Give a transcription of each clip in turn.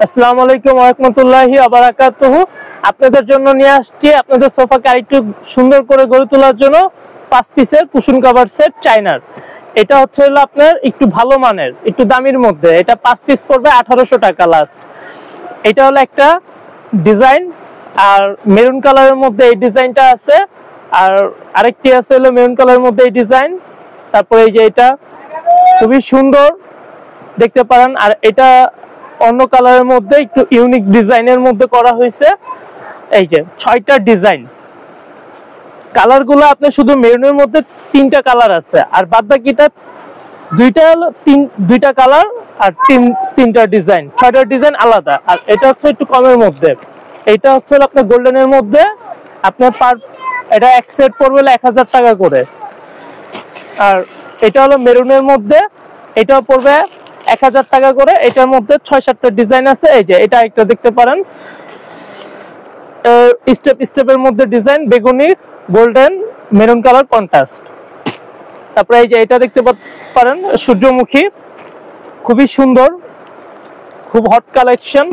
আসসালামু আলাইকুম ওয়া রাহমাতুল্লাহি ওয়া বারাকাতুহু। আপনাদের জন্য নিয়ে আসছি আপনাদের সোফাকে আরেকটু সুন্দর করে গড়ে তোলার জন্য 5 পিসের কুশন কভার সেট চায়নার। এটা হচ্ছে হলো আপনার একটু ভালো মানের, একটু দামির মধ্যে। এটা 5 পিস পড়বে 1800 টাকা লাস্ট। এটা হলো একটা ডিজাইন, আর মেরুন কালারের মধ্যে এই ডিজাইনটা আছে, আর আরেকটি আছে হলো মেরুন কালারের মধ্যে এই ডিজাইন। তারপরে এই যে এটা খুবই সুন্দর দেখতে পারেন, আর এটা অন্য কালারের মধ্যে একটু ইউনিক ডিজাইনের মধ্যে করা হয়েছে। এই যে 6টা ডিজাইন, কালারগুলো আপনি শুধু মেরুনের মধ্যে 3টা কালার আছে, আর বাদ বাকিটা দুইটা কালার আর তিনটা ডিজাইন, 6টা ডিজাইন আলাদা। আর এটা হচ্ছে একটু কমের মধ্যে, এটা হচ্ছে আপনার গোল্ডেনের মধ্যে। আপনার এটা এক সেট পড়বে 1000 টাকা করে। আর এটা হলো মেরুনের মধ্যে, এটাও পড়বে 1000 টাকা করে। এটার মধ্যে 6-7টা ডিজাইন আছে। এই যে এটা একটা দেখতে পারেন, স্টেপের মধ্যে ডিজাইন, বেগুনি, গোল্ডেন, মেরুন কালার কন্ট্রাস্ট। তারপরে এই যে এটা দেখতে পারেন সূর্যমুখী, খুবই সুন্দর, খুব হট কালেকশন।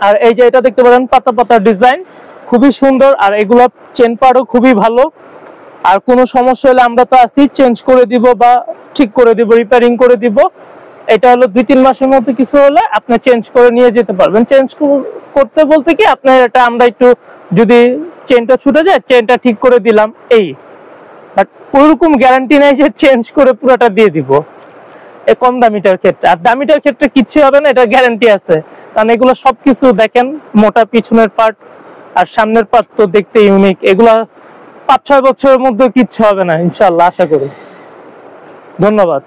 আর এই যে এটা দেখতে পারেন পাতা পাতা ডিজাইন, খুবই সুন্দর। আর এগুলো চেন পাড়ও খুবই ভালো। আর কোনো সমস্যা হলে আমরা তো আছি, চেঞ্জ করে দিব বা ঠিক করে দিব, রিপেয়ারিং করে দিব। এটা হলো 2-3 মাসের মধ্যে কিছু হলে আপনি চেঞ্জ করে নিয়ে যেতে পারবেন। চেঞ্জ করতে বলতে কি, আপনার এটা আমরা একটু যদি চেনটা ছুটে যায়, চেনটা ঠিক করে দিলাম এই, বাট ওইরকম গ্যারান্টি নাই যে চেঞ্জ করে পুরোটা দিয়ে দিব এই কম দামিটার ক্ষেত্রে। আর দামিটার ক্ষেত্রে কিচ্ছু হবে না, এটা গ্যারান্টি আছে। কারণ এগুলো সবকিছু দেখেন, মোটা পিছনের পার্ট আর সামনের পার্ট তো দেখতে ইউনিক। এগুলা 5-6 বছরের মধ্যে কিচ্ছু হবে না ইনশাআল্লাহ, আশা করি। ধন্যবাদ।